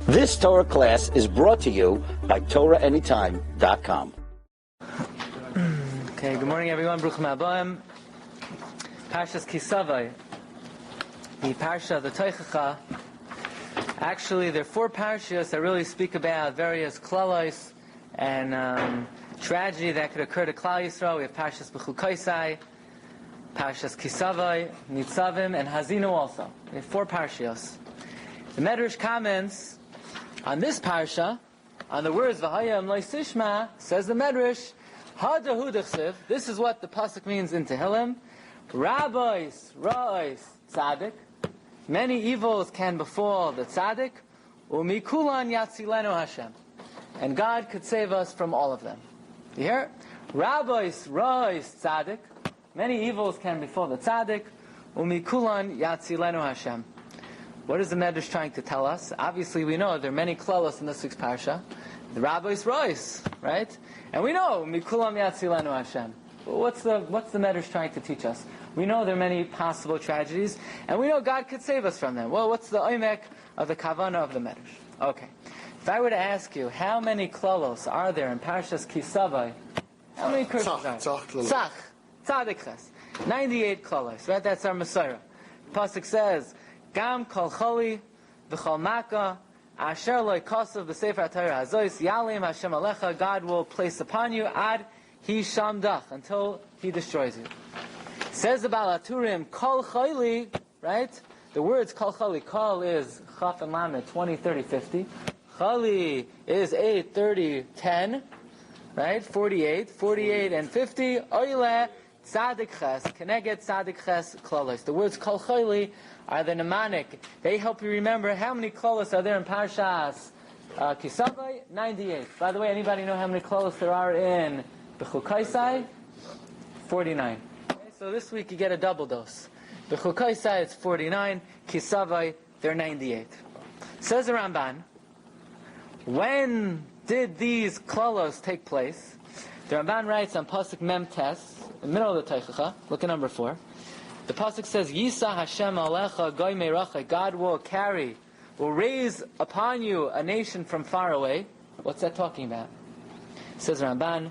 This Torah class is brought to you by TorahAnytime.com. Okay, good morning everyone. Bruchim Habayim. Parshas Kisavai. The Parsha, the Teichacha. Actually, there are four Parshas that really speak about various klalos and tragedy that could occur to Klal Yisrael. We have Parshas B'chukaisai, Parshas Kisavai, Nitzavim, and Hazinu also. We have four Parshas. The Medrash comments on this Parsha, on the words V'hayam Loisishma, says the Medrash, Hadahu Dechsiv, this is what the pasuk means in Tehillim, Rabbis, Ra'is, Tzaddik, many evils can befall the Tzaddik, Umikulan Yatzilenu Hashem, and God could save us from all of them. You hear? Rabbis, Ra'is, Tzaddik, many evils can befall the Tzaddik, Umikulan Yatzilenu Hashem. What is the Medrash trying to tell us? Obviously, we know there are many klalos in this week's parsha. The Rabbis Rois, right? And we know Mikulam Yatzilenu Hashem. What's the Medrash trying to teach us? We know there are many possible tragedies, and we know God could save us from them. Well, what's the oimek of the kavanah of the Medrash? Okay, if I were to ask you how many klalos are there in Parshas Kisavai, how many curses are there? Tzach, tzadikches, 98 klalos. Right? That's our Messiah. Pasuk says, Gam kol choli v'chol maka asher loy kosav b'sefer HaTorah hazois yalim Hashem alecha. God will place upon you ad hi shamdach, until He destroys you. Says the Baal HaTurim kol choli. Right? The words kol choli. Kol is chaf and lamed 20, 30, 50. Choli is 8, 30, 10. Right? 48, 48 and 50. Oile tzadik ches keneged tzadik ches klalos. The words kol choli are the mnemonic. They help you remember how many klalos are there in Parshas Kisavai? 98. By the way, anybody know how many klalos there are in B'chukaisai? 49. Okay, so this week you get a double dose. B'chukaisai it's 49. Kisavai, they're 98. Says the Ramban, when did these klalos take place? The Ramban writes on Pasuk Mem Tes, in the middle of the Teichacha, look at number 4. The pasuk says, Yisa Hashem alecha goy meiracha. God will raise upon you a nation from far away. What's that talking about? Says Ramban.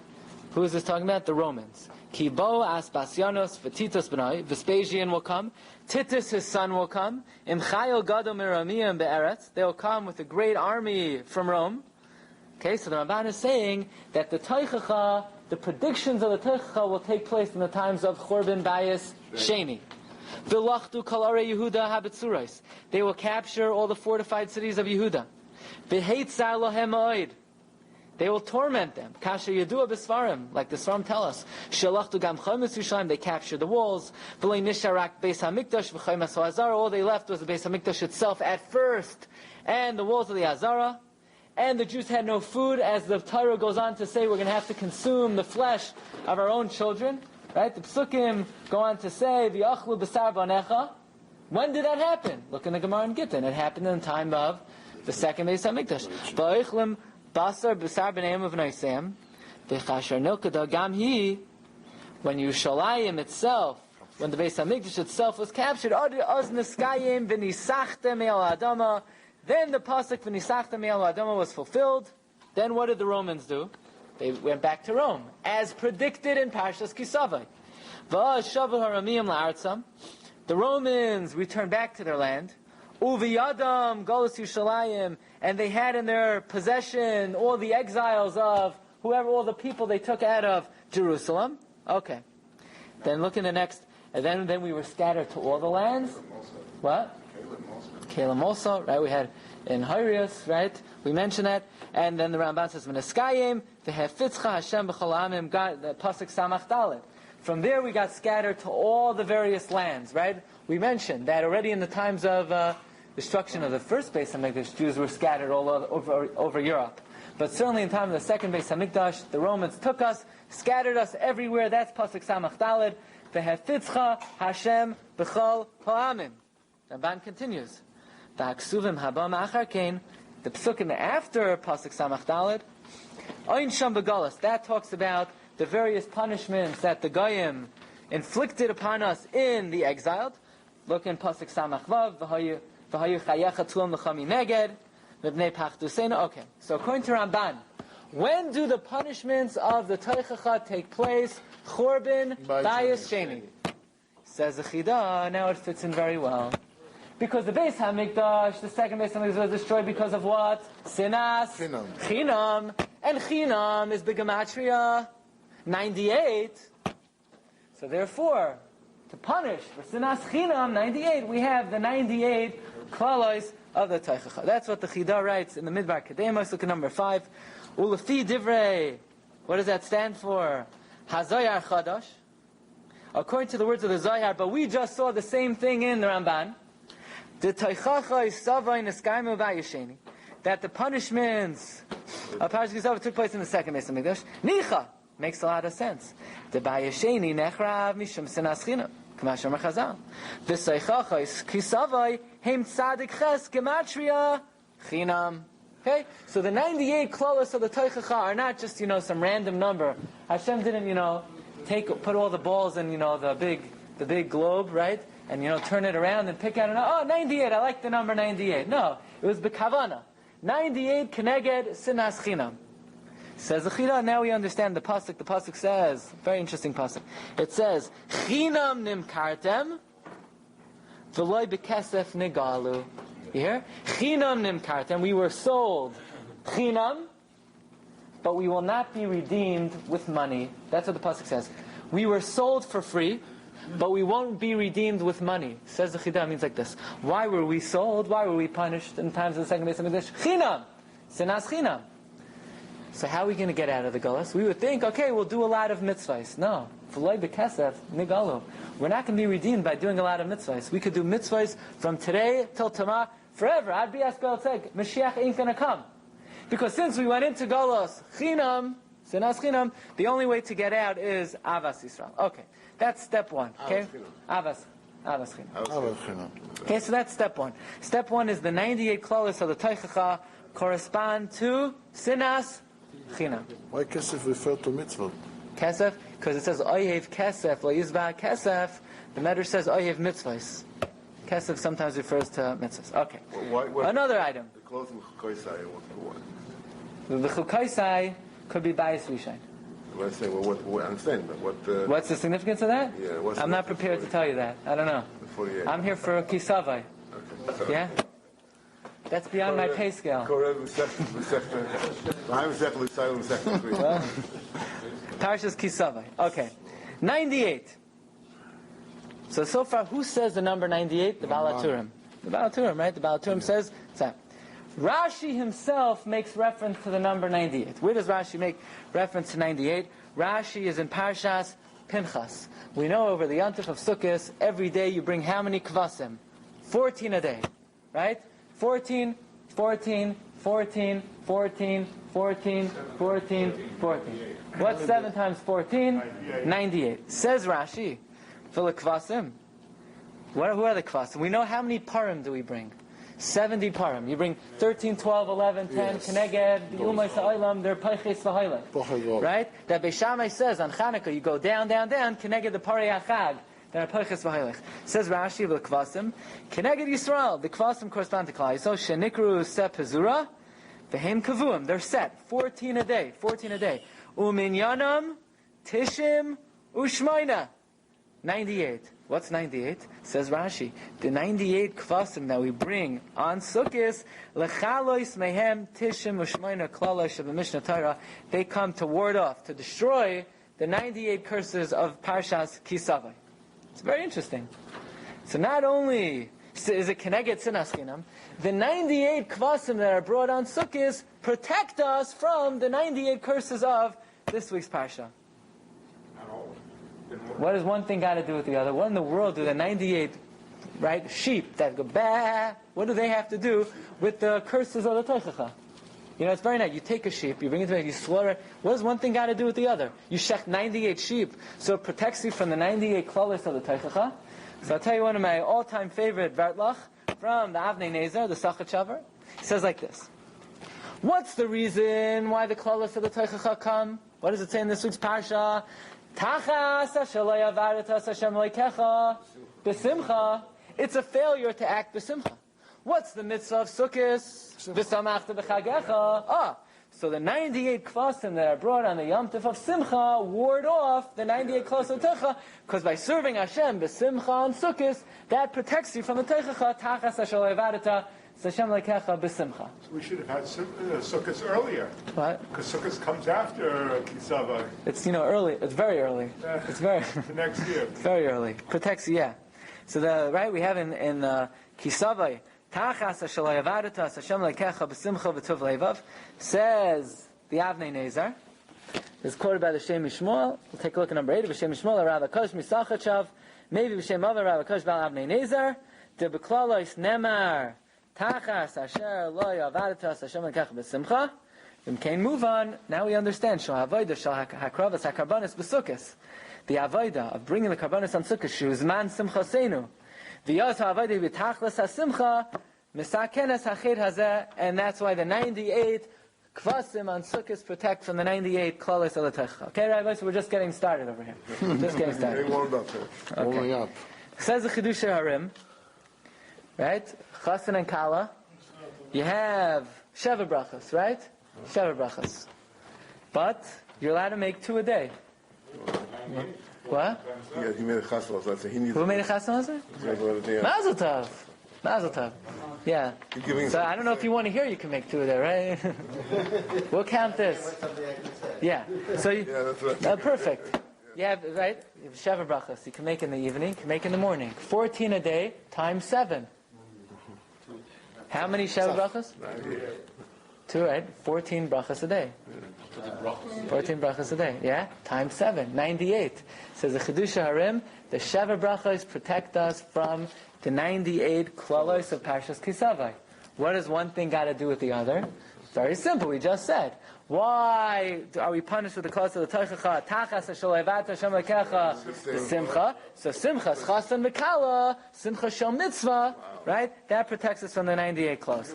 Who is this talking about? The Romans. Ki bo Aspasianos v'Titus b'nai. Vespasian will come. Titus his son will come. Imchayil gadol miramiyim be'eretz. They will come with a great army from Rome. Okay, so the Ramban is saying that the Teichacha, the predictions of the Teichacha will take place in the times of Chorban Bayis Sheni. V'lachtu kol arei Yehuda habetzuros. They will capture all the fortified cities of Yehuda. V'heitzar lohem ma'od. They will torment them. Kasher yadua b'sfarim, like the Svarim tell us. Shalachtu gam chomes Yerushalayim. They captured the walls. V'lei nisharak beis hamikdash v'chomes ha'azara. All they left was the beis hamikdash itself at first, and the walls of the Azara. And the Jews had no food, as the Torah goes on to say, we're going to have to consume the flesh of our own children. Right? The Psukim go on to say, V'yachlu b'sar banecha. When did that happen? Look in the Gemara in Gittin. It happened in the time of the second Beis HaMikdash. V'oichlim basar b'sar b'neim of Noisem. V'chashar nilkada gam hi. When Yerushalayim itself, when the Beis HaMikdash itself was captured, oz niskayim v'nisachtem el adama. Then the pasuk v'nisachtem el adama was fulfilled. Then what did the Romans do? They went back to Rome, as predicted in Parshas Kisavai. The Romans returned back to their land. Uviyadam galus Yerushalayim, and they had in their possession all the exiles of all the people they took out of Jerusalem. Okay. Then look in the next, and then we were scattered to all the lands. What? Caleb also, right? We had in Hyrus, right? We mentioned that. And then the Ramban says, V'neskayim, v'hefitzcha Hashem b'chol ha'amim, the pasuk samach dalet. From there we got scattered to all the various lands, right? We mentioned that already in the times of destruction of the first Beis HaMikdash, Jews were scattered all over Europe. But certainly in the time of the second Beis HaMikdash, the Romans took us, scattered us everywhere. That's pasuk samach dalet. V'hefitzcha Hashem b'chol ha'amim. Ramban continues. V'aksuvim haba ma'achar kein. The psukim after pasuk samach dalet, oin sham begalus. That talks about the various punishments that the goyim inflicted upon us in the exiled. Look in pasuk samach vav. V'hayu chayecha tuam l'chami neged. Okay, so according to Ramban, when do the punishments of the Teichacha take place? Churban, Bayis Sheni. Says the Chida, now it fits in very well. Because the Beis HaMikdash, the second Beis HaMikdash was destroyed because of what? Sinas, Chinam. And Chinam is the Gematria 98. So therefore, to punish for Sinas Chinam 98, we have the 98 klalos of the Teichacha. That's what the Chida writes in the Midbar Kedemos, look at number 5. Ulefi Divrei. What does that stand for? Hazayar Chadash. According to the words of the Zohar, but we just saw the same thing in the Ramban. The Teichacha is Savai Neskaimu Vayisheni. That the punishments of Parshas Kisava took place in the second Beis HaMikdash. Nicha makes a lot of sense. The Vayisheni Nechrav Mishum Sinas Chinam. Kamashar Mechazal. The Teichacha is Kisavai Heim Tzadik Ches Gematria Chinam. Okay, so the 98 klalos of the Teichacha are not just some random number. Hashem didn't put all the balls in the big globe, right? And turn it around and pick out 98. I like the number 98. No, it was b'kavana. 98 keneged sinas chinam. Says the Chida. Now we understand the pasuk. The pasuk says, very interesting pasuk. It says chinam nimkartem v'loy b'kesef nigalu. You hear? Chinam nimkartem. We were sold chinam, but we will not be redeemed with money. That's what the pasuk says. We were sold for free, but we won't be redeemed with money. Says the Chida, means like this. Why were we sold? Why were we punished in times of the second Beis HaMikdash? Chinam! Sinas chinam. So how are we going to get out of the gullus? We would think, okay, we'll do a lot of mitzvahs. No. V'loi b'kesef nigalu. We're not going to be redeemed by doing a lot of mitzvahs. We could do mitzvahs from today till tomorrow, forever. I'd be asked, Mashiach ain't going to come. Because since we went into gullus, chinam, sinas chinam, the only way to get out is avas Yisrael. Okay. That's step one. Okay? Avas Chinam. Okay, so that's step one. Step one is the 98 klalos of the Teichacha correspond to Sinas Chinam. Why Kesef refer to mitzvah? Kesef? Because it says Oyev Kesef, Lo Yizvah Kesef. The Medrash says Oyev Mitzvahs. Kesef sometimes refers to mitzvahs. Okay. Another item. The clothes of Chukaisai, what? The Chukaisai could be Bayis Rishon. I say, what understand, but what's the significance of that? Yeah, I'm not prepared to tell you that. I don't know. I'm here for Kisavai. Okay. Yeah? That's beyond my pay scale. Parshas Kisavai. Okay. 98. So far, who says the number 98? The Baal HaTurim. The Baal HaTurim, right? The Baal HaTurim says, what's that? Rashi himself makes reference to the number 98. Where does Rashi make reference to 98? Rashi is in Parshas Pinchas. We know over the Yontif of Sukkot, every day you bring how many kvasim? 14 a day. Right? 14, 14, 14, 14, 14, 14, 14. What's 7 times 14? 98. Says Rashi, for the kvasim. Who are the kvasim? We know how many parim do we bring? 70 parim. You bring 13, 12, 11, 10, Keneged, the Umay Sa'ilam, they're Peiches V'Hailek. Right? That Beis Shammai says on Chanukah, you go down, down, down, Keneged the Parei HaChag, they're Peiches V'Hailek. Says Rashi, the Kvasim, Keneged Yisrael, the Kvasim correspond to Klal Yisrael, Shenikru Sep Pezura, V'Heim Kavuim, they're set, 14 a day, 14 a day. Uminyanam, Tishim, Ushmaina, 98. What's 98? Says Rashi. The 98 kvasim that we bring on Sukkot, lechalois mehem tishim u'shmeina klalosh of the Mishnah Torah, they come to ward off, to destroy the 98 curses of Parshas Kisavai. It's very interesting. So not only is it keneged sinas chinam, the 98 kvasim that are brought on Sukkot protect us from the 98 curses of this week's Parsha. What does one thing got to do with the other? What in the world do the 98, right, sheep that go bah, what do they have to do with the curses of the Teichacha? It's very nice. You take a sheep, you bring it to you slaughter it. What does one thing got to do with the other? You shech 98 sheep, so it protects you from the 98 klalos of the Teichacha. So I'll tell you one of my all-time favorite Vertlach from the Avnei Nezer, the Sachat Shavar. He says like this. What's the reason why the klalos of the Teichacha come? What does it say in this week's Parsha? It's a failure to act b'simcha. what's the mitzvah of Sukkos? V'samachta b'chagecha. So the 98 kvasim that are brought on the Yom Tov of Simcha ward off the 98 kvasim of Teicha, because by serving Hashem b'Simcha on Sukkos, that protects you from the Teicha, tachas hashal evadata, Hashem lekecha b'Simcha. We should have had Sukkot earlier. What? Because Sukkot comes after Kisava. It's, early. It's very early. It's very... the next year. Very early. Protects you, yeah. So we have in Kisava, Tachas Hashalai Avadatas Hashem Lekecha B'Simcha V'Tov Leivav, says the Avnei Nezer. It's quoted by the Shem Mishmuel. We'll take a look at number 8. B'Shem Mishmuel Rav Kosh Misachachav. Maybe B'Shem Ava Rav Kosh Bal Avnei Nezer. De B'Klalois Nemar Tachas Asher Lo Avadatas Hashem Lekecha B'Simcha. We can move on. Now we understand. Shal Avodah Shal Hakravas HaKarbanis B'Sukkos. The Avodah of bringing the Karbanis on Sukkos. Shuzman Simcha Seinu. And that's why the 98 kvasim on Sukkot protect from the 98 klalos of the Teicha. Okay, Rabbi, so we're just getting started over here. Just getting started. Okay. Says the Chidush Harim, right? Chasen and Kala. You have Sheva brachas, right? Sheva brachas. But you're allowed to make 2 a day. What? Yeah, he made a chasna. So he needs. Who made a chasna? Mazel tov. Mazel tov. Yeah. So I don't know if you want to hear, you can make 2 of that, right? We'll count this. Yeah. So that's right. Perfect. You have, right? You have Sheva brachas. You can make in the evening, you can make in the morning. 14 a day times 7. How many Sheva brachas? 2, right? 14 brachas a day. 14 brachas a day, yeah? Times 7, 98. Says the Chidush Harim, the Sheva brachas protect us from the 98 klalos of Parshas Kisavai. What does one thing got to do with the other? Very simple, we just said. Why are we punished with the klalos of the Teichacha? Tachas hashal evadata Hashem lekecha b'Simcha. So Simcha is chasan v'kala, Simcha shel mitzvah, right? That protects us from the 98 klalos.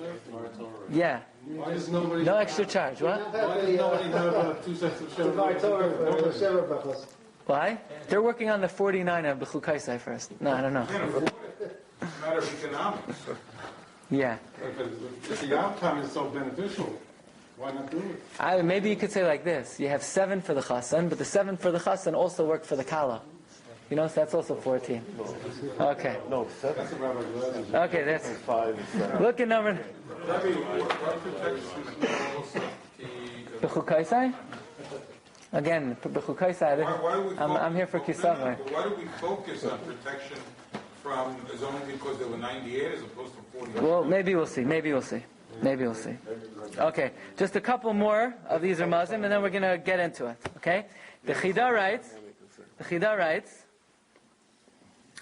Yeah. No extra charge. What? Why does nobody have 2 sets of Sheva brachas? Why? They're working on the 49 of B'chul Kaisai first. No, I don't know. Matter of economics. Yeah. If the outcome is so beneficial, why not do it? Maybe you could say like this. You have 7 for the chasan, but the 7 for the chasan also work for the kala. So that's also 14. Okay. No, 7. Okay, that's 5 and 7. Look at number. B'chul Kaisai? Again, B'chul Kaisai. I'm here for Kisavai. Why do we focus on protection from is only because there were 98 as opposed to 40? Well, maybe we'll see. Okay, just a couple more of these Ramazim, and then we're going to get into it. Okay? The Chida writes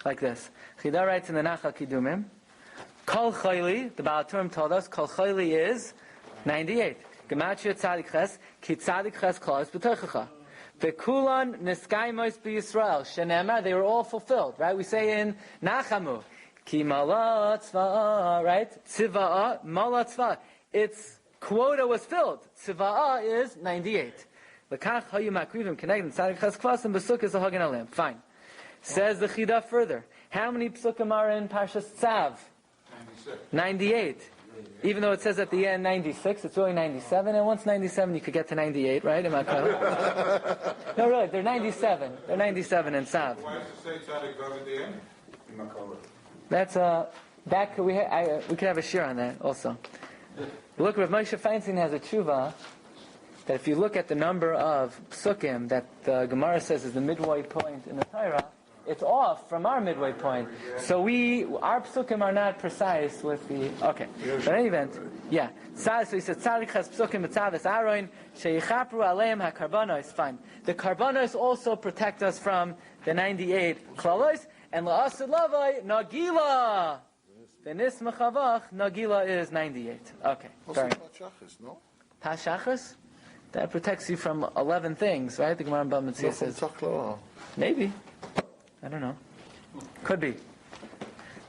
like this. Chida writes in the Nachal Kidumim, Kol Chayli, the Baal Turim told us, Kol Chayli is 98. Gematria Tzadik Ches, Ki Tzadik Ches Klaus B'Teichacha. V'kulan Niskaimos B'Yisrael. Shenemar, they were all fulfilled, right? We say in Nachamu, Ki Mala Tzva'a, right? Tziva'a, Mala Tzva'a. Its quota was filled. Tziva'a is 98. L'kach hayu makrivim connected Tzadik Ches Klasim B'Sukkah is a Hagan Alim. Fine. Says the Chida further. How many psukim are in Parshas Tzav? 98. Even though it says at the end 96, it's really 97. And once 97, you could get to 98, right? Am I correct? No, really, they're 97. They're 97 in Tzav. Why does it say Tzadik Vav at the end? That's we could have a shiur on that also. Look, Rav Moshe Feinstein has a tshuva that if you look at the number of psukim that the Gemara says is the midway point in the Torah, it's off from our midway point. So our psukim are not precise with the... Okay. But in any event, yeah. So he says, Tzadik has psukim b'tzavis aroin, sheyichapru aleim ha-karbanos. Fine. The karbanos also protect us from the 98 klalos, and la'asid lavai, nagila. V'nis mechavach, nagila is 98. Okay. Also Pashachas, no? Pashachas? That protects you from 11 things, right? The Gemara in Bava Metzia says. Maybe. I don't know. Could be.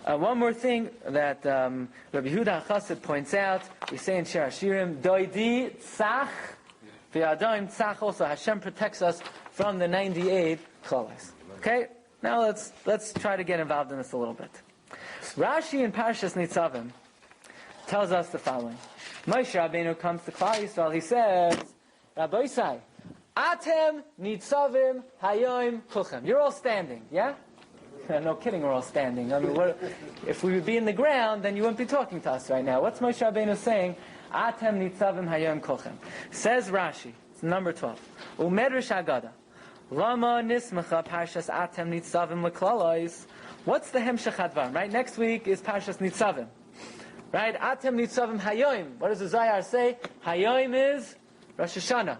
One more thing that Rabbi Yehuda HaChassid points out, we say in Shiurim, Doidi Tzach, V'Yadayim Tzach also. Hashem protects us from the 98 klalos. Okay? Now let's try to get involved in this a little bit. Rashi in Parshas Nitzavim tells us the following. Moshe Rabbeinu comes to Klal Yisrael. He says, Rabbi Isai, Atem nitzavim hayoim kulchem. You're all standing, yeah? No kidding, we're all standing. I mean, if we would be in the ground, then you wouldn't be talking to us right now. What's Moshe Rabbeinu saying? Atem nitzavim hayoim kulchem. Says Rashi, it's number 12. Umedrish Agada. Lama nismacha Parshas Atem nitzavim leklalois. What's the hemshech hadvar? Right, next week is Parshas Nitzavim. Right, Atem nitzavim hayoim. What does the Zayar say? Hayoim is Rosh Hashanah.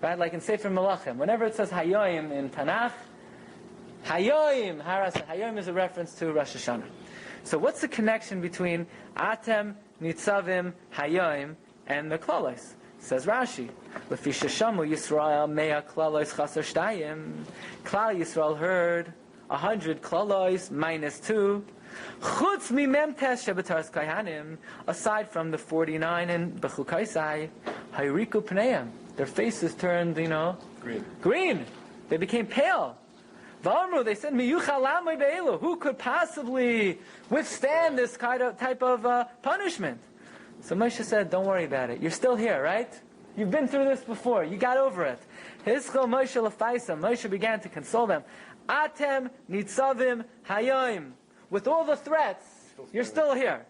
Right, like in Sefer Melachim. Whenever it says hayoim in Tanakh, hayoim is a reference to Rosh Hashanah. So what's the connection between Atem nitzavim hayoim and the klalos? Says Rashi, Lefi sheshamu Yisrael mea klalos chaser shtayim. Klal Yisrael heard 100 klalos minus 2. Chutz mimem tes shebetaras kaihanim. Aside from the 49 in Bechukaisai, hayriku pneim. Their faces turned, green. They became pale. V'amru, they said, miyuchal lamay be'elu. Who could possibly withstand this type of punishment? So Moshe said, don't worry about it. You're still here, right? You've been through this before. You got over it. Hischel Moshe lefaisam. Moshe began to console them. Atem nitzavim hayoim. With all the threats, you're still here.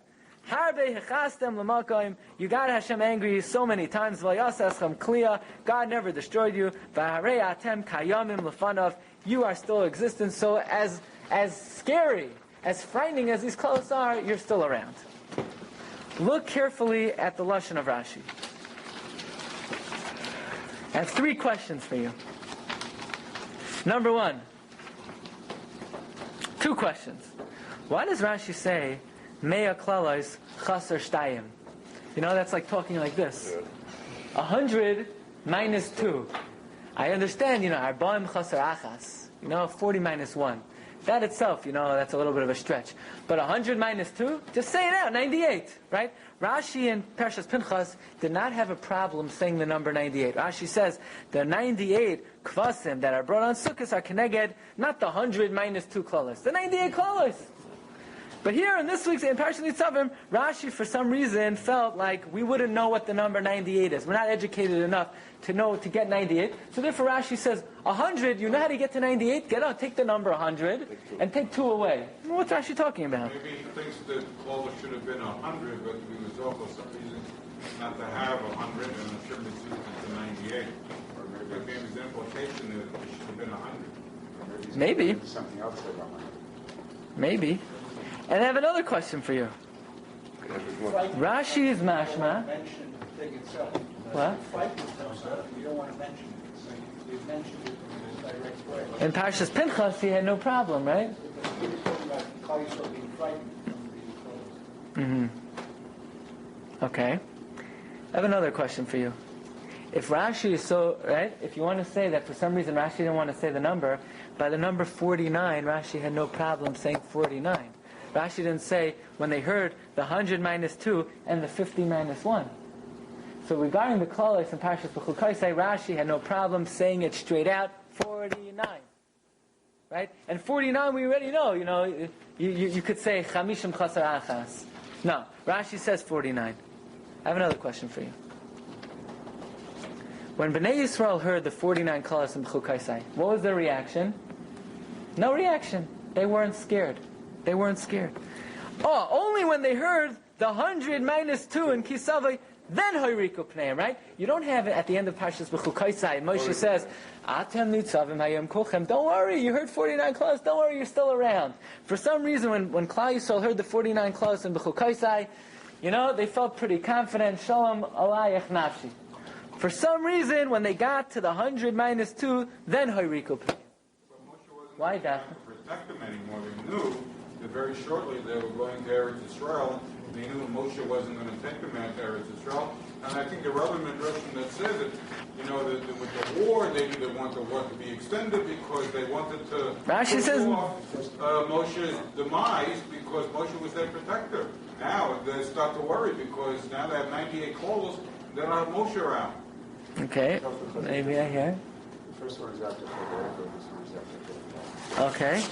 Harbe hechastem l'makoim. You got Hashem angry so many times. V'yasaschem kliya. God never destroyed you. V'harei atem kayamim l'fanav. You are still existent. So as scary, as frightening as these clothes are, you're still around. Look carefully at the lashon of Rashi. I have 3 questions for you. Number 1. 2 questions. Why does Rashi say Mea klalos chaser shtayim? That's like talking like this. 100 minus 2. I understand, arbaim chaser achas. 40 minus 1. That itself, that's a little bit of a stretch. But 100 minus 2, just say it out, 98, right? Rashi and Parshas Pinchas did not have a problem saying the number 98. Rashi says the 98 kvasim that are brought on Sukkot are keneged, not the 100 minus 2 klalos, the 98 klalos. But here in this week's in Parsha Nitzavim, Rashi for some reason felt like we wouldn't know what the number 98 is. We're not educated enough to get 98. So therefore Rashi says 100. You know how to get to 98? Take the number 100 and take 2 away. What's Rashi talking about? Maybe he thinks that Klaus should have been 100, but he was also some reason not to have 100 and it should be to 98. Or maybe his implication that it should have been 100. Maybe. Something else about 100. Maybe. And I have another question for you. Rashi is mashma. What? You don't want to mention it. So you mentioned it in a direct way. In Parshas Pinchas, he had no problem, right? You're talking about Klal Yisrael being frightened from being closed. Okay. I have another question for you. If Rashi is so, right, if you want to say that for some reason Rashi didn't want to say the number, by the number 49, Rashi had no problem saying 49. Rashi didn't say when they heard the 100 minus 2 and the 50 minus 1. So regarding the klalos and Parshas Bechukaisai, Rashi had no problem saying it straight out, 49. Right? And 49 we already know, you could say Chamishim Chaser Achas. No, Rashi says 49. I have another question for you. When Bnei Yisrael heard the 49 klalos in Bechukaisai, what was their reaction? No reaction. They weren't scared. They weren't scared. Only when they heard the 100 minus 2 in Kisavai, then Hayriku Pneim, right? You don't have it at the end of Parshas Bechukaisai. Moshe says, Atem nitzavim hayom kulchem. Don't worry, you heard 49 klaus. Don't worry, you're still around. For some reason, when Klal Yisrael heard the 49 klaus in Bechukaisai, they felt pretty confident. Shalom alayich nafshi. For some reason, when they got to the 100 minus 2, then Hayriku Pneim. Why that? Protect them anymore. They knew that very shortly they were going to Eretz Yisrael. They knew Moshe wasn't going to take them out to Eretz Yisrael. And I think the relevant version that says it, that with the war, they didn't want the war to be extended because they wanted to Rashi says Moshe's demise because Moshe was their protector. Now they start to worry because now they have 98 calls. They don't have Moshe around. Okay, maybe I hear. The first one is after Federico, this one is after Federico. Okay.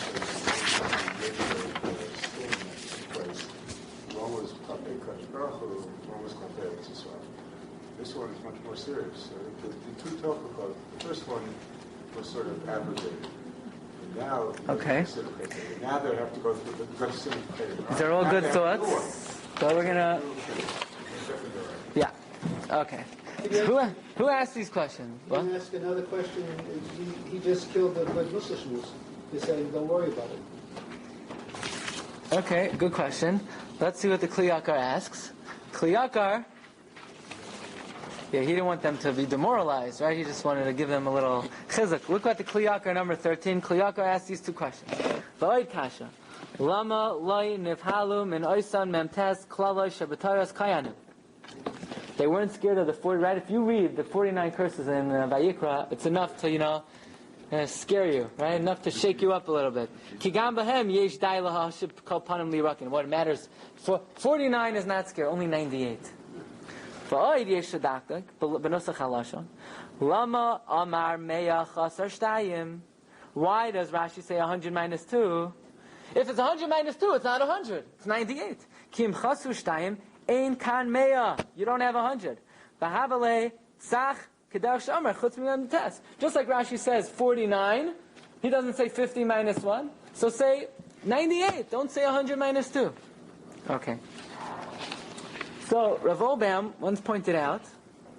Because one was Kafei Kadosh Baruch Hu, one was Kafei Eretz Yisrael. This one is much more serious. The two Tochachot, the first one was sort of abrogated. And now, Okay. Now they have to go through the Glatstein. These are all good thoughts. So we're gonna. Yeah. Okay. Who asked these questions? Let me ask another question. He just killed the good Muslims. He said, don't worry about it. Okay, good question. Let's see what the Kli Yakar asks. Kli Yakar, yeah, he didn't want them to be demoralized, right? He just wanted to give them a little chizuk. Look at the Kli Yakar number 13. Kli Yakar asked these two questions. V'oid kasha. Lama loy nivhalu min oisan memtes klaloi shabataras kayanim. They weren't scared of the 40, right? If you read the 49 curses in Vayikra, it's enough to, scare you, right? Enough to shake you up a little bit. Kigam bahem yesh dai lahashib kol panim lirakin. What matters, 49 is not scary, only 98. V'oid yesh shadaktak, b'nosach halashon. Lama amar meya chasar shtayim. Why does Rashi say 100 minus 2? If it's 100 minus 2, it's not 100. It's 98. Kim chasu shtayim. Ein kan meya. You don't have 100. V'havale tzach kedar shomer chutz min test. Just like Rashi says 49, he doesn't say 50 minus 1. So say 98. Don't say 100 minus 2. Okay. So Rav Obam once pointed out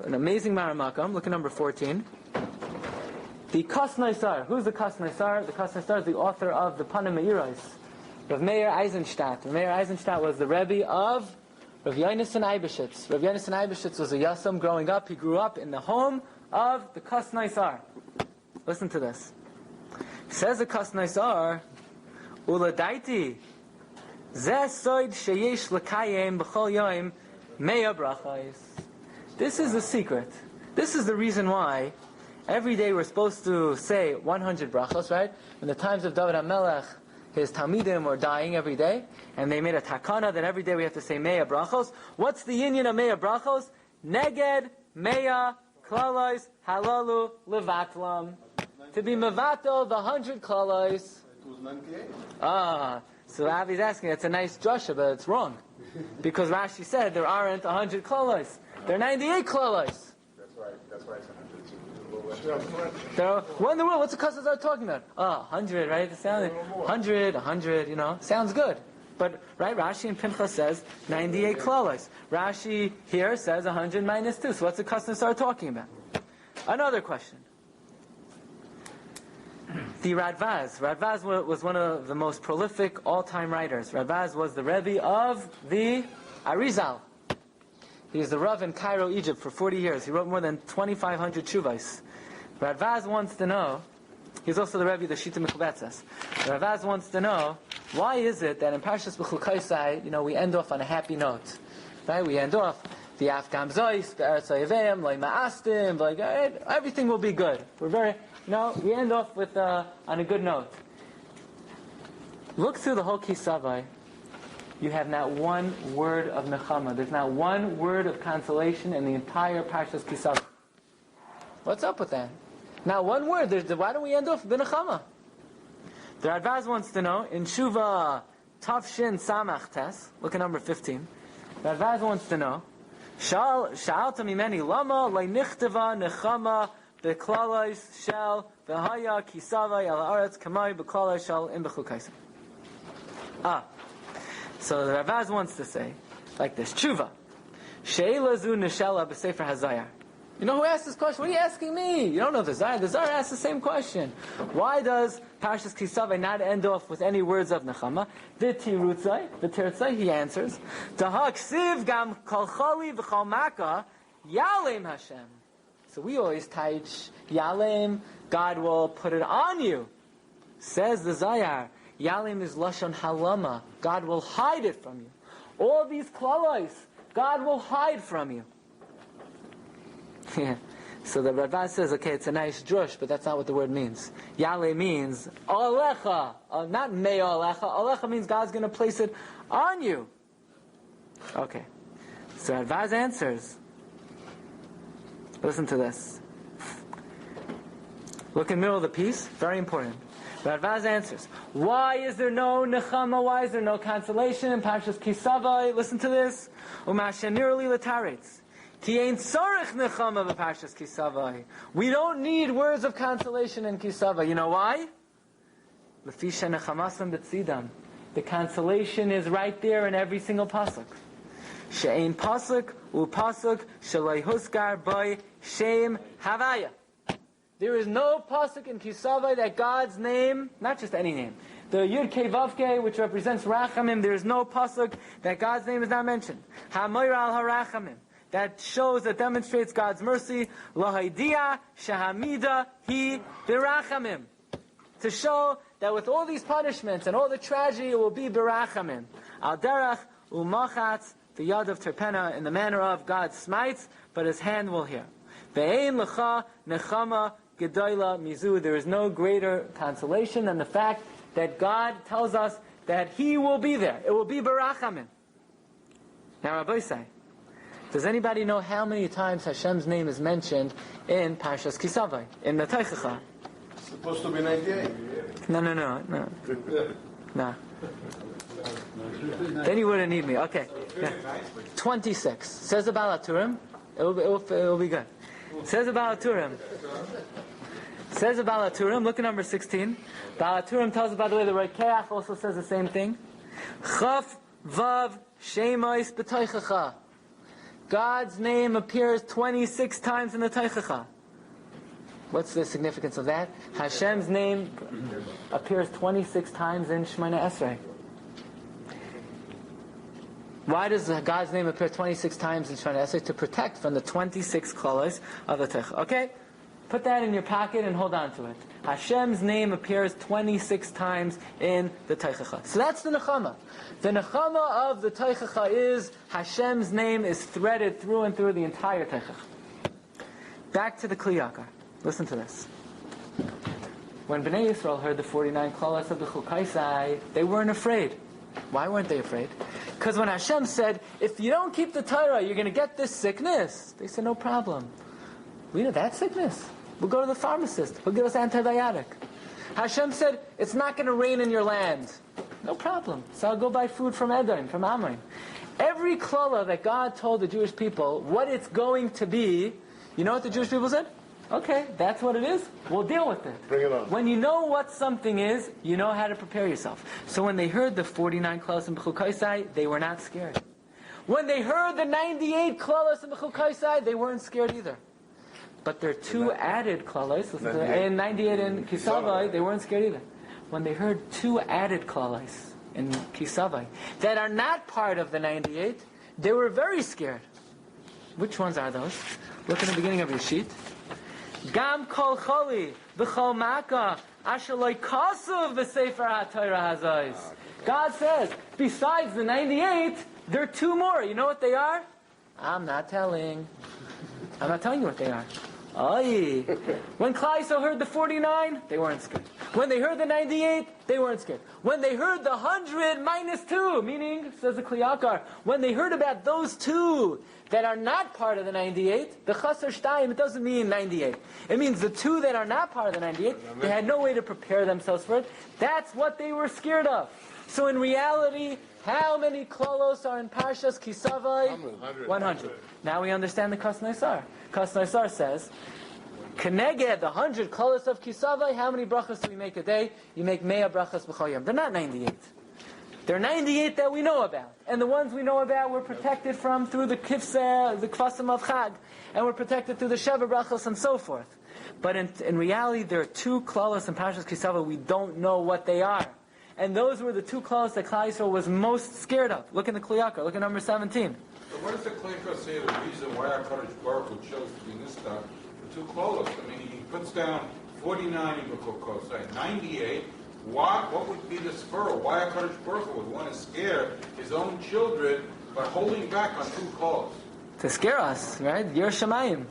an amazing Maramakam. Look at number 14. The Kas Naisar. Who's the Kas Naisar? The Kas Naisar is the author of the Panim Meiros. Rav Meir Eisenstadt. Rav Meir Eisenstadt was the Rebbe of Rav Yonason Eibeshitz. Rav Yonason Eibeshitz was a Yasam growing up. He grew up in the home of the Kas Naisar. Listen to this. Says the Kas Naisar, Uladaiti, Zeh soid sheyesh l'kayem b'chol yoim meya brachos. This is the secret. This is the reason why every day we're supposed to say 100 brachos, right? In the times of David HaMelech, his Talmidim were dying every day, and they made a takana that every day we have to say Meya Brachos. What's the union of Meya Brachos? Neged, Meya, Klalos, Halalu, Levatlam. To be Mevatel, the 100 Klalos. It was 98. So Avi's asking, it's a nice drasha, but it's wrong. Because Rashi said there aren't 100 Klalos. There are 98 Klalos. That's why it's 100. What in the world? What's the customs are talking about? 100, right? It sounds 100, sounds good. But, right, Rashi in Pinchas says 98 klalos. Rashi here says 100 minus 2. So what's the customs are talking about? Another question. The Radvaz. Radvaz was one of the most prolific all-time writers. Radvaz was the Rebbe of the Arizal. He was the Rav in Cairo, Egypt for 40 years. He wrote more than 2,500 tshuvos. Radvaz wants to know, he's also the Rebbe of the Shita Mikubetzes. Radvaz wants to know, why is it that in Parshas B'chukaisai, we end off on a happy note? Right? We end off, the Afgam Zois, the Eretz Oyevim, like Ma'astim, like, everything will be good. We're very, we end off with, on a good note. Look through the whole Kisavai. You have not one word of nechama. There's not one word of consolation in the entire Parshas Kisavai. What's up with that? Not one word. Why don't we end off with nechama? The Radvaz wants to know, in Shuva Tavshin Samach Tes, look at number 15. The Radvaz wants to know, Sha'alta mimeni lama le'nichteva nechama be'klalais shel v'haya kisavai al haaretz kamai be'klalais shel im b'chukaisai. So the Ravaz wants to say, like this, Tshuva, She'ela zu neshela b'sefer hazayar. You know who asked this question? What are you asking me? You don't know the Zayar. The Zayar asked the same question. Why does Parshas Kisavai not end off with any words of Nechama? The Terutzai, he answers, Tahaksiv gam kol choli v'chol maka yalem Hashem. So we always teach Yalem, God will put it on you. Says the Zayar, Yalem is Lashon Halama. God will hide it from you. All these klalos, God will hide from you. Yeah. So the Radvaz says, okay, it's a nice drush, but that's not what the word means. Yale means alecha, not mei alecha. Alecha means God's going to place it on you. Okay. So Radvaz answers. Listen to this. Look in the middle of the piece. Very important. Radvaz answers, why is there no nechama? Why is there no consolation in Parshas Kisavai? Listen to this. Umashenirli l'taretz. Ki ein tzarich nechama b'Parshas Kisavai. We don't need words of consolation in Kisavai. You know why? L'fisha nechamasam b'tzidam. The consolation is right there in every single pasuk. She'ein pasuk u'pasuk shaloi huskar by shem havaya. There is no pasuk in Kisavai that God's name, not just any name, the Yud Kei Vav Kei, which represents Rachamim, there is no pasuk that God's name is not mentioned. HaMoira al HaRachamim, that shows, that demonstrates God's mercy. Lahaidia Shahamida Hi Birachamim, to show that with all these punishments and all the tragedy, it will be Birachamim. Al Derach Umachatz, the Yad of Terpena, in the manner of God smites, but his hand will hear. Ve'ein Lecha Nechama Gedoyla Mizu. There is no greater consolation than the fact that God tells us that He will be there. It will be Barachamim. Now, Rabbi say, does anybody know how many times Hashem's name is mentioned in Parshas Kisavai, in the Teichacha? It's supposed to be 98. No. Then you wouldn't need me. Okay. Yeah. 26. Says the Baal HaTurim. It will be good. Says the Baal HaTurim. Look at number 16. Baal HaTurim tells us, by the way, the Reikeach also says the same thing. Chaf Vav Shemois B'Teichacha. God's name appears 26 times in the Teichacha. What's the significance of that? Hashem's name appears 26 times in Shemona Esrei. Why does God's name appear 26 times in Shemona Esrei? To protect from the 26 kolos of the Teichacha. Okay? Put that in your pocket and hold on to it. Hashem's name appears 26 times in the Teichacha. So that's the Nechama. The Nechama of the Teichacha is Hashem's name is threaded through and through the entire Teichacha. Back to the Kli Yakar. Listen to this. When Bnei Yisrael heard the 49 klalas of the Chukaisai, they weren't afraid. Why weren't they afraid? Because when Hashem said, if you don't keep the Torah, you're going to get this sickness. They said, no problem. We know that sickness. We'll go to the pharmacist. He'll give us antibiotic. Hashem said, it's not going to rain in your land. No problem. So I'll go buy food from Edom, from Amrim. Every klala that God told the Jewish people what it's going to be, you know what the Jewish people said? Okay, that's what it is. We'll deal with it. Bring it on. When you know what something is, you know how to prepare yourself. So when they heard the 49 klalas in B'chukaisai, they were not scared. When they heard the 98 klalas in B'chukaisai, they weren't scared either. But there are two added klalas, and 98 in Kisavai, they weren't scared either. When they heard two added klalas in Kisavai that are not part of the 98, they were very scared. Which ones are those? Look in the beginning of your sheet. Gam kol choli v'chol maka asher lo kasuv v'sefer ha'Torah hazos. God says, besides the 98, there are two more. You know what they are? I'm not telling you what they are. Oy. When Klal Yisrael heard the 49, they weren't scared. When they heard the 98, they weren't scared. When they heard the 100 minus 2, meaning, says the Kli Yakar, when they heard about those two that are not part of the 98, the Chaser Shtayim, it doesn't mean 98. It means the two that are not part of the 98, they had no way to prepare themselves for it. That's what they were scared of. So in reality, how many klolos are in Parshas Kisavai? 100. Now we understand the Kas Naisar. Kas Naisar says, Keneged, the 100 klolos of Kisavai, how many brachas do we make a day? You make 100 brachas b'chol yom. They're not 98. There are 98 that we know about. And the ones we know about we're protected from through the kifseh, the kvasim of Chag. And we're protected through the Sheva brachos and so forth. But in reality, there are two klolos in Parshas Kisavai we don't know what they are. And those were the two klalas that Klal Yisrael was most scared of. Look in the Kli Yakar. Look at number 17. So what does the Kli Yakar say the reason why our Kadosh Baruch Hu chose to be in this stuff? The two klalas. I mean, he puts down 49 in B'chukosai, 98. What would be the spur? Why our Kadosh Baruch Hu would want to scare his own children by holding back on two klalas? To scare us, right? Yer Shamayim.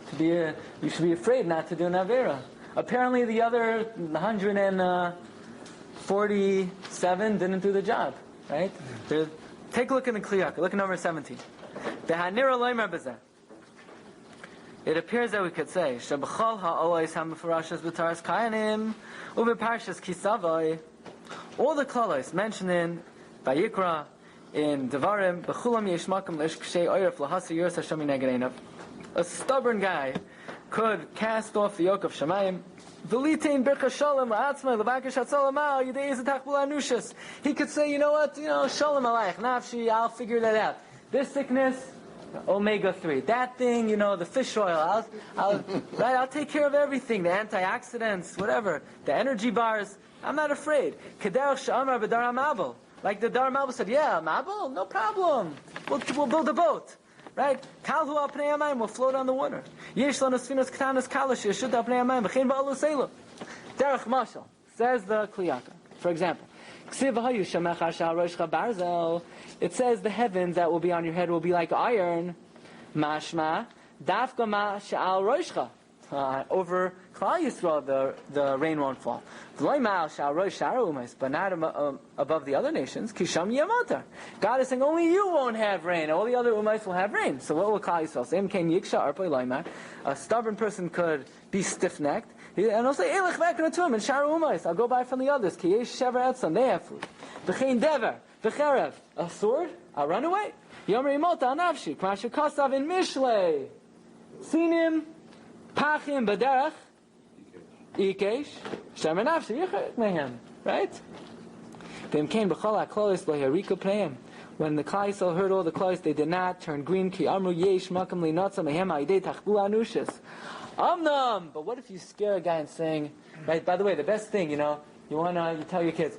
You should be afraid not to do an Avera. Apparently the other 147 didn't do the job, right? Take a look in the Kli Yakar. Look at number 17. it appears that we could say, Shabachal ha'ois ha'mefarashas b'taras kayanim, uve Parshas Kisavai, all the klalos mentioned in Vayikra, in Devarim, b'chulam yeshmakam lish k'shei oyref lahasa yiras Hashem minegereinav. A stubborn guy could cast off the yoke of Shemayim. V'litein bircha shalom la'atzmai l'vakish hatzalam al yidei izatach b'lanushas. He could say, you know what, shalom alayich, nafshi, I'll figure that out. This sickness, omega-3. That thing, the fish oil, I'll take care of everything. The antioxidants, whatever. The energy bars. I'm not afraid. Kederach she'amar b'dar ha'mabel. Like the Dar Mabel said, yeah, Mabel, no problem. We'll build a boat. Right? Kalhu al pnei hamayim, we'll float on the water. Yesh lanu sfinos ktanas kalash yeshut al pnei hamayim, v'chein ba'alu seilu. Derech mashal, says the Kliyaka. For example, Ksiv hayu shemechar shal roshcha barzel. It says the heavens that will be on your head will be like iron. Mashma, dafka ma shal roshcha. Over Klal Yisrael, the rain won't fall. But not above the other nations. Kisham yamatar. God is saying only you won't have rain. All the other umais will have rain. So what will Klal Yisrael say? A stubborn person could be stiff-necked, and he'll say, "Elech v'eknatum and sharu umais. I'll go buy from the others. Ki yesh shever etzon. They have food. V'chein dever v'cherev. A sword. I'll run away. Yomer imota anavshi. K'mashu kasav in Mishlei. Sinim. Pachim b'derech, ikesh, shemer nafshi yichayik mehem. Right? V'im kein b'chol ha'klolis lo yariko pneim. When the Klal Yisrael heard all the klolis, they did not turn green. Ki amru yesh makam li'notza mehem ha'idei tachbu anushas. Amnam! But what if you scare a guy and saying, right, by the way, the best thing, you tell your kids,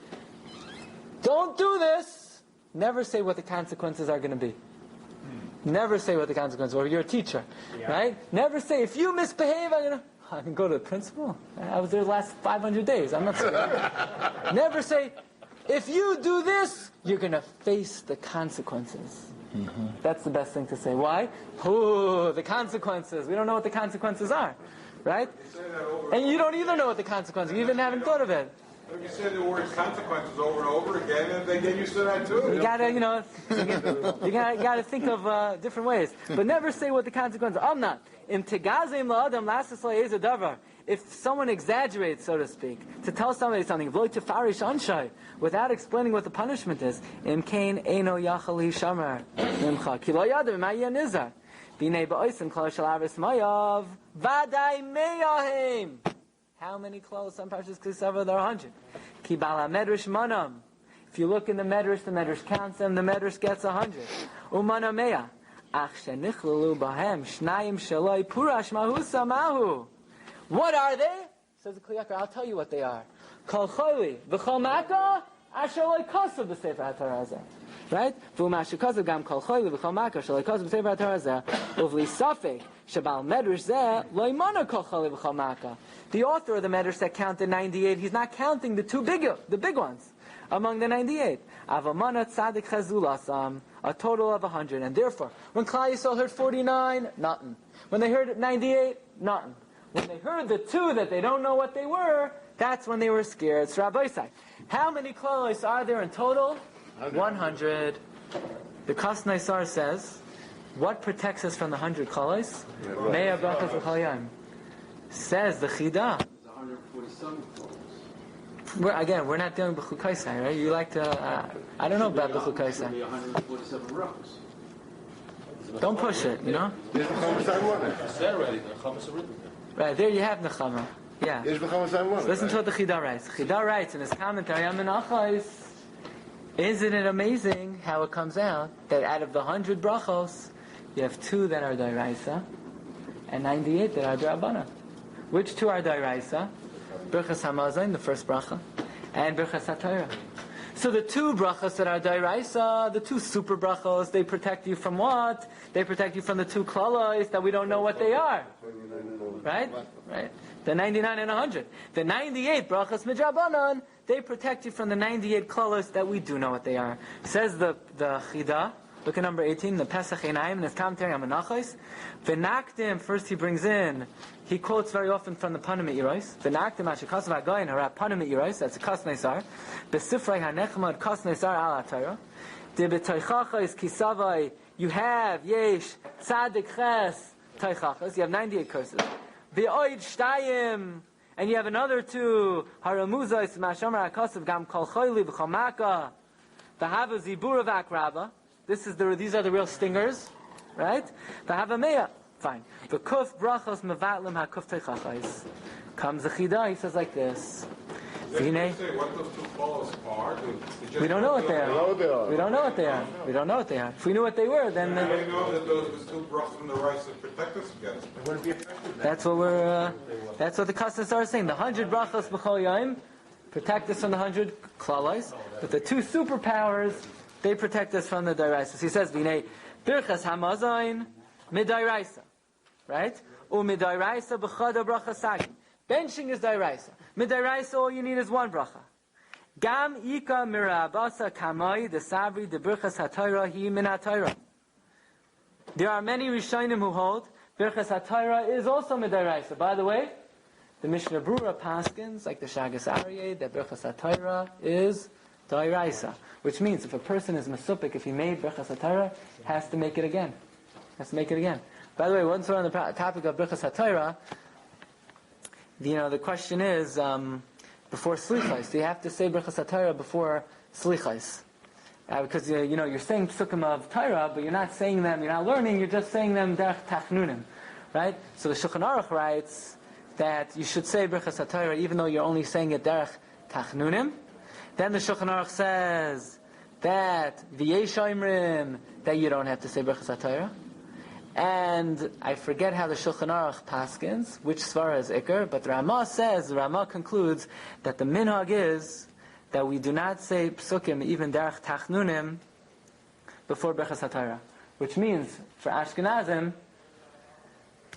don't do this! Never say what the consequences are going to be. Never say what the consequences are. Or you're a teacher, right? Never say, if you misbehave, I can go to the principal. I was there the last 500 days. I'm not saying Never say, if you do this, you're going to face the consequences. Mm-hmm. That's the best thing to say. Why? The consequences. We don't know what the consequences are, right? And you don't either know what the consequences are. You even haven't thought of it. If you say the word consequences over and over again, and they get used to that too. You gotta, you gotta think of different ways. But never say what the consequences are. Not. If someone exaggerates, so to speak, to tell somebody something, without explaining what the punishment is, how many clothes on Parshas Kisava? There are 100. Kibala medrash manam. If you look in the medrash counts them, the medrash gets 100. Umana meya. Ach shenichlalu bahem shnayim shaloi purash mahusa mahu. What are they? Says the Kliyaka, I'll tell you what they are. Kol choli v'chol maka ashaloi kosav b'sefer HaTorah hazeh. Right? V'umashu kosav gam kol choli v'chol maka ashaloi kosav b'sefer HaTorah hazeh. Uvli safek shabal medrash zeh lo imana kol choli v'chol maka. The author of the medrash that counted 98, he's not counting the big ones among the 98. Avamana tzadik chazulasam, a total of 100. And therefore, when Klal Yisrael heard 49, nothing. When they heard 98, nothing. When they heard the two that they don't know what they were, that's when they were scared. So Rabbi Glatstein, how many klalos are there in total? 100. The Kasnai Sar says, what protects us from the 100 klalos? Me'ah brachas v'chal. Says the Chida. We're not dealing with B'chukaisai, right? You like to, I don't know about B'chukaisai. Don't push it, There's the right, there you have Nechama. Yeah. Listen to what the Chida writes. Chida writes in his commentary on Menachos, isn't it amazing how it comes out that out of the 100 brachos, you have 2 that are D'oraisa and 98 that are D'Rabbanan. Which 2 are D'oraisa? Birchas Hamazon, the first bracha, and Birchas HaTorah. So the 2 brachos that are D'oraisa, the 2 super brachos, they protect you from what? They protect you from the 2 klalos that we don't know what they are. Right? The 99 and 100. The 98 brachos midrabanan, they protect you from the 98 klalos that we do know what they are. Says the Chida, look at number 18, the Pesach Einayim, in his commentary on Menachos. V'nakdim, first he brings in, he quotes very often from the Panim Eiros. V'nakdim ha'shekasav ha'goyin ha'rab Panim Eiros, that's a Kasnei Sar. B'sifrei ha'nechmad Kasnei Sar al ha'Torah. D'b'toichacha is kisavai, you have, yesh, tzadik ches, teichachas. You have 98 curses. V'oid shtayim, and you have another 2. Haramuzos mashamar akasav gam kol choyli v'chomaka. V'hava zibura v'akraba. These are the real stingers, right? V'hava meya. Fine. V'kuf brachos mevatlim hakuf teichachas. Comes the chida. He says like this. Say what those 2 follows are. We don't know what they are. We don't know what they are. We don't know what they are. If we knew what they were, then. How do you know that those 2 brachos from the rice that protect us against? That's what That's what the Kastas are saying. The 100 brachos b'chol yom protect us from the 100 klalos, but the 2 superpowers they protect us from the dairaisa. He says, "V'nei birchas hamazayin midairaisa," right? U midairaisa b'chada bracha sagi. Benching is dairaisa. Midairaisa, all you need is 1 bracha. Gam ika mirabasa kamai de sabri de birchas hatayra hi min hatayra. There are many Rishonim who hold birchas hatayra is also midairaisa. By the way, the Mishnah Brura paskins, like the Shagas Aryeh, that birchas hatayra is dairaisa, which means if a person is mesupik, if he made birchas hatayra, has to make it again. By the way, once we're on the topic of birchas hatayra, the question is, before slichais, do you have to say birchas hatayra before slichais? Because you're saying psukim of Torah, but you're not saying them, you're not learning, you're just saying them derech tachnunim, right? So the Shulchan Aruch writes that you should say birchas hatayra even though you're only saying it derech tachnunim. Then the Shulchan Aruch says that v'yesh oimrim that you don't have to say birchas hatayra. And I forget how the Shulchan Aruch paskins, which svara is ikar, but the Ramah concludes that the minhag is that we do not say psukim even derech tachnunim before birchas hatayra, which means for Ashkenazim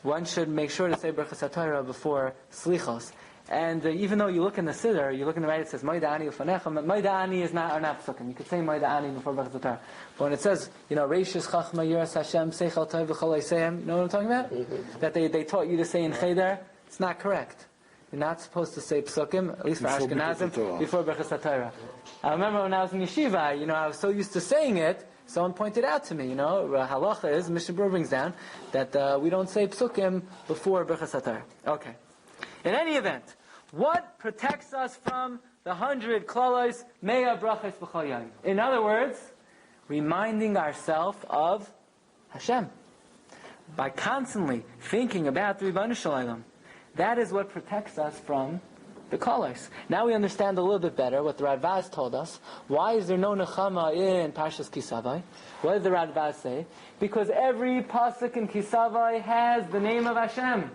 one should make sure to say birchas hatayra before slichos. And even though you look in the siddur, you look in the right, it says Moida Ani Ufanecha. Moida Ani are not psukim. You could say Moida Ani before birchas hatayra. But when it says, Reishis Chachma Yiras Hashem Seichel Tov V'Chol Eiseim, you know what I'm talking about? That they taught you to say in Cheder. It's not correct. You're not supposed to say psukim, at least for Ashkenazim, before birchas hatayra. I remember when I was in yeshiva, I was so used to saying it, someone pointed out to me, halacha is, Mishnah Berurah brings down, that we don't say psukim before birchas hatayra. Okay. In any event, what protects us from the 100 klalos, mea brachos b'chol yom? In other words, reminding ourselves of Hashem. By constantly thinking about the Ribono Shel Olam. That is what protects us from the klalos. Now we understand a little bit better what the Radvaz told us. Why is there no nechama in Parshas Kisavai? What did the Radvaz say? Because every pasuk in Kisavai has the name of Hashem.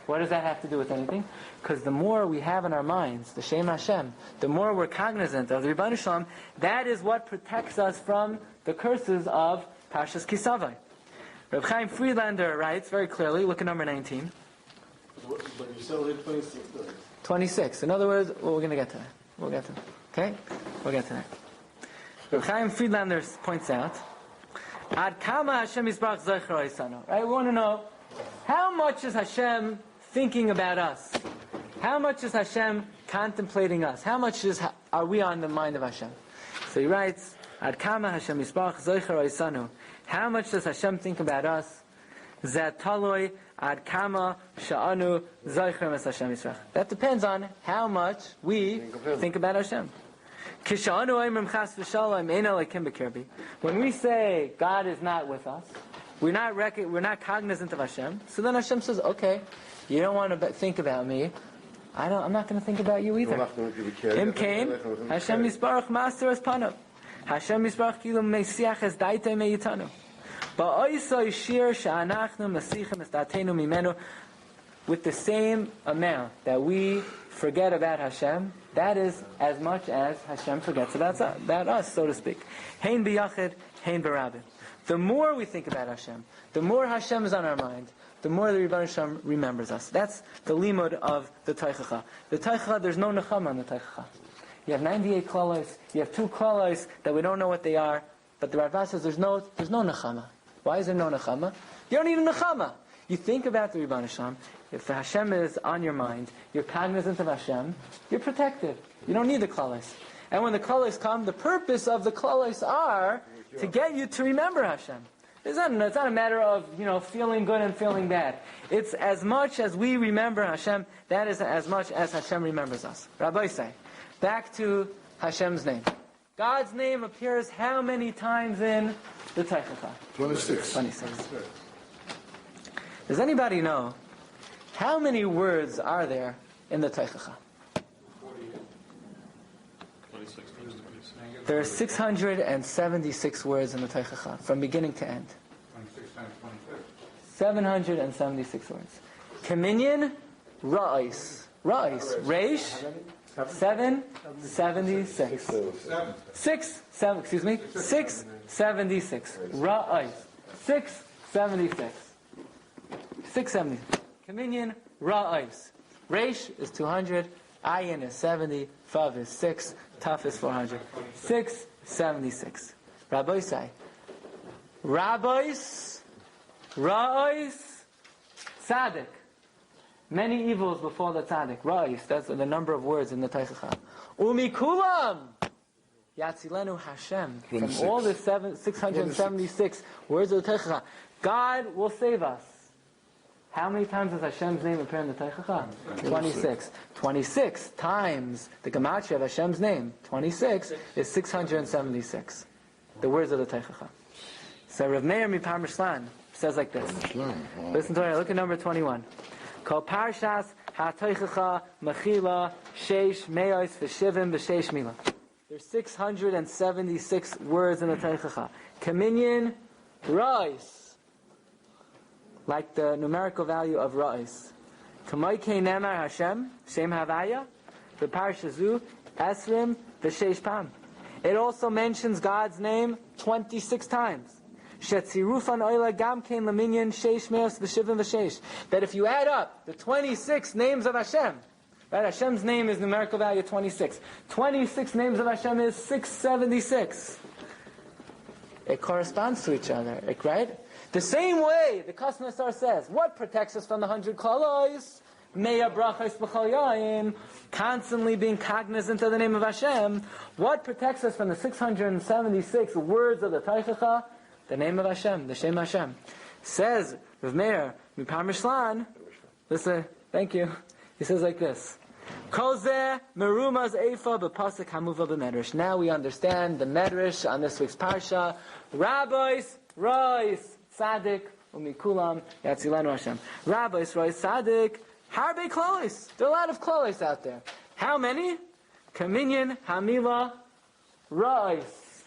What does that have to do with anything? Because the more we have in our minds the Shem Hashem, the more we're cognizant of the Ribono Shel Olam, that is what protects us from the curses of Parshas Kisavai. Reb Chaim Friedlander writes very clearly, look at number 19. But you still did 26. 26. In other words, we're going to get to that. We'll get to that. Okay? We'll get to that. Reb Chaim Friedlander points out, Ad kama Hashem yisbarach zeichro isano. Right? We want to know, how much is Hashem thinking about us? How much is Hashem contemplating us? How much are we on the mind of Hashem? So he writes, Ad kama Hashem yisbarach zeichro isano. How much does Hashem think about us? Zat taloi ad kama sha'anu zeichrim es Hashem yisrach. That depends on how much we think about Hashem. Kisha'anu oimrim chas v'shalom eina lekim b'kirbi. When we say God is not with us, we're not cognizant of Hashem. So then Hashem says, okay, you don't want to think about me. I'm not going to think about you either. Im came Hashem yisbarach master es panav. Hashem yisbarach kilu meisiach es daite meitanu. With the same amount that we forget about Hashem, that is as much as Hashem forgets about us, so to speak. Hein b'yachid, hein b'rabin. The more we think about Hashem, the more Hashem is on our mind, the more the Ribono Shel Olam remembers us. That's the limud of the Teichacha. The Teichacha, there's no nechama in the Teichacha. You have 98 klalos, you have 2 klalos that we don't know what they are, but the Radvaz says there's no nechama. Why is there no nechama? You don't need a nechama. You think about the Ribono Shel Olam. If Hashem is on your mind, you're cognizant of Hashem, you're protected. You don't need the klalos. And when the klalos come, the purpose of the klalos are to get you to remember Hashem. It's not a matter of, feeling good and feeling bad. It's as much as we remember Hashem, that is as much as Hashem remembers us. Rabbi say, back to Hashem's name. God's name appears how many times in the Teichacha? 26. 26. Does anybody know how many words are there in the Teichacha? 26. There are 676 words in the Teichacha, from beginning to end. 26 times 26. 776 words. Communion, Ra'is. Reish, 776. 676. Ra'is. 676. 670. Communion, Ra'is. Reish is 200. Ayin is 70. Fav is 6. Taf is 400. 676. Rabbi say, Rabbis, Ra'is, Tzaddik. Many evils befall the tzaddik. Ra'is, that's the number of words in the Teichacha. Umikulam, Yatzilenu Hashem. From all the 676 words of the Teichacha, God will save us. How many times does Hashem's name appear in the Teichacha? 26. 26 times the gematria of Hashem's name, 26, is 676. The words of the Teichacha. So Rav Meir Parshas says like this. Listen to it. Look at number 21. Kol Parshas ha-Teichacha mechila sheish me'os v'shivim v'sheish mila. There's 676 words in the Teichacha. Communion, rice. Like the numerical value of Ra'is. Kamay kei nemar Hashem, Shem Havaya, the Parsha Zu, Esrim, V'sheish Pam. It also mentions God's name 26 times. Shetzirufan oila gam kein laminyan sheish meos v'shivim v'sheish. That if you add up the 26 names of Hashem, right? Hashem's name is numerical value 26. 26 names of Hashem is 676. It corresponds to each other, right? The same way the Kasnasar says, what protects us from the 100 klalos? Meya brachos b'chol yaim, constantly being cognizant of the name of Hashem. What protects us from the 676 words of the Teichacha? The name of Hashem, the Shem Hashem. Says Rav Meir Parshas. Listen, thank you. He says like this. Kol zeh merumaz eifa b'pasuk hamuva b'medrash. Now we understand the medrash on this week's parsha. Rabbis, Rois, Tzaddik, umikulam, yatzilenu Hashem. Rabbis, Rois, Tzaddik, harbe klolis. There are a lot of klolis out there. How many? Kaminyan, hamila, Rois.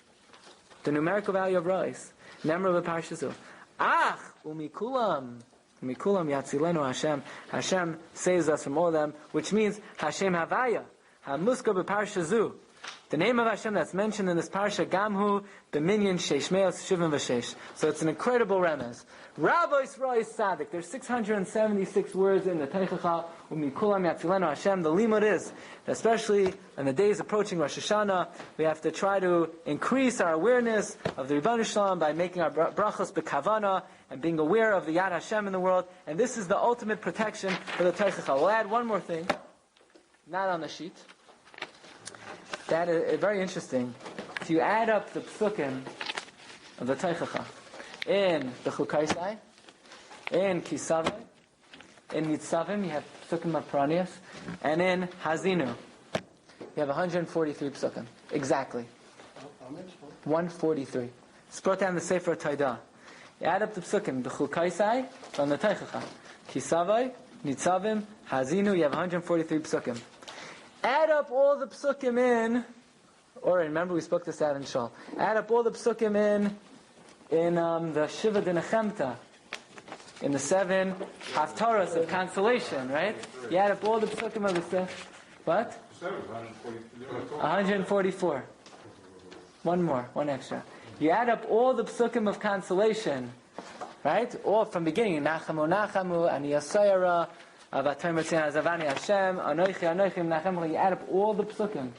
The numerical value of Rois. Member of the Parshas. Ach, umikulam. Umikulam, yatzilenu Hashem. Hashem saves us from all of them, which means Hashem Havaya. Hamuska b'Parsha. The name of Hashem that's mentioned in this parsha, Gamhu, B'minyan, Sheish Meos, Shivim V'Sheish. So it's an incredible remez. Rabbis Rois Tzaddik. There's 676 words in the Teichacha. Umikulam Yatzilenu Hashem. The limud is, especially in the days approaching Rosh Hashanah, we have to try to increase our awareness of the Ribbon Shalom by making our brachos b'kavana and being aware of the Yad Hashem in the world. And this is the ultimate protection for the Teichacha. We'll add one more thing, not on the sheet. That is very interesting. If you add up the psukim of the Teichacha in the Chukaisai, in Kisavai, in Nitzavim, you have psukim of Paranias, and in Hazinu, you have 143 psukim. Exactly. 143. It's brought down the Sefer Taidah. You add up the psukim, the Chukaisai, from the Teichacha. Kisavai, Nitzavim, Hazinu, you have 143 psukim. Add up all the psukim in, or remember we spoke this out in Shul. Add up all the psukim in the Shiva Dinachemta, in the 7 Haftaras of consolation, right? You add up all the psukim of the 7. What? 144. One more, one extra. You add up all the psukim of consolation, right? All from beginning. Nachamu, Nachamu, Ani Yasayara, Avatar Mertzina Zavani Hashem, Anoichi, Anoichim, Nachem. You add up all the psukim.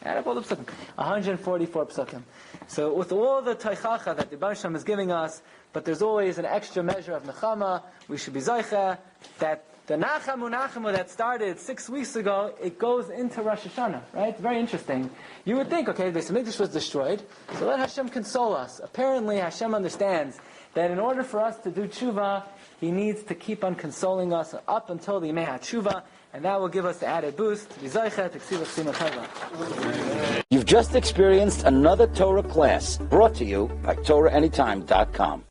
Add up all the psukim. 144 psukim. So with all the Teichacha that the Baruch is giving us, but there's always an extra measure of Nechama, we should be Zaycha, that the Nachamu Nachamu that started 6 weeks ago, it goes into Rosh Hashanah, right? It's very interesting. You would think, okay, the Beis Hamikdash was destroyed, so let Hashem console us. Apparently Hashem understands that in order for us to do tshuva, He needs to keep on consoling us up until the Yemei HaTshuva, and that will give us the added boost. You've just experienced another Torah class brought to you by TorahAnytime.com.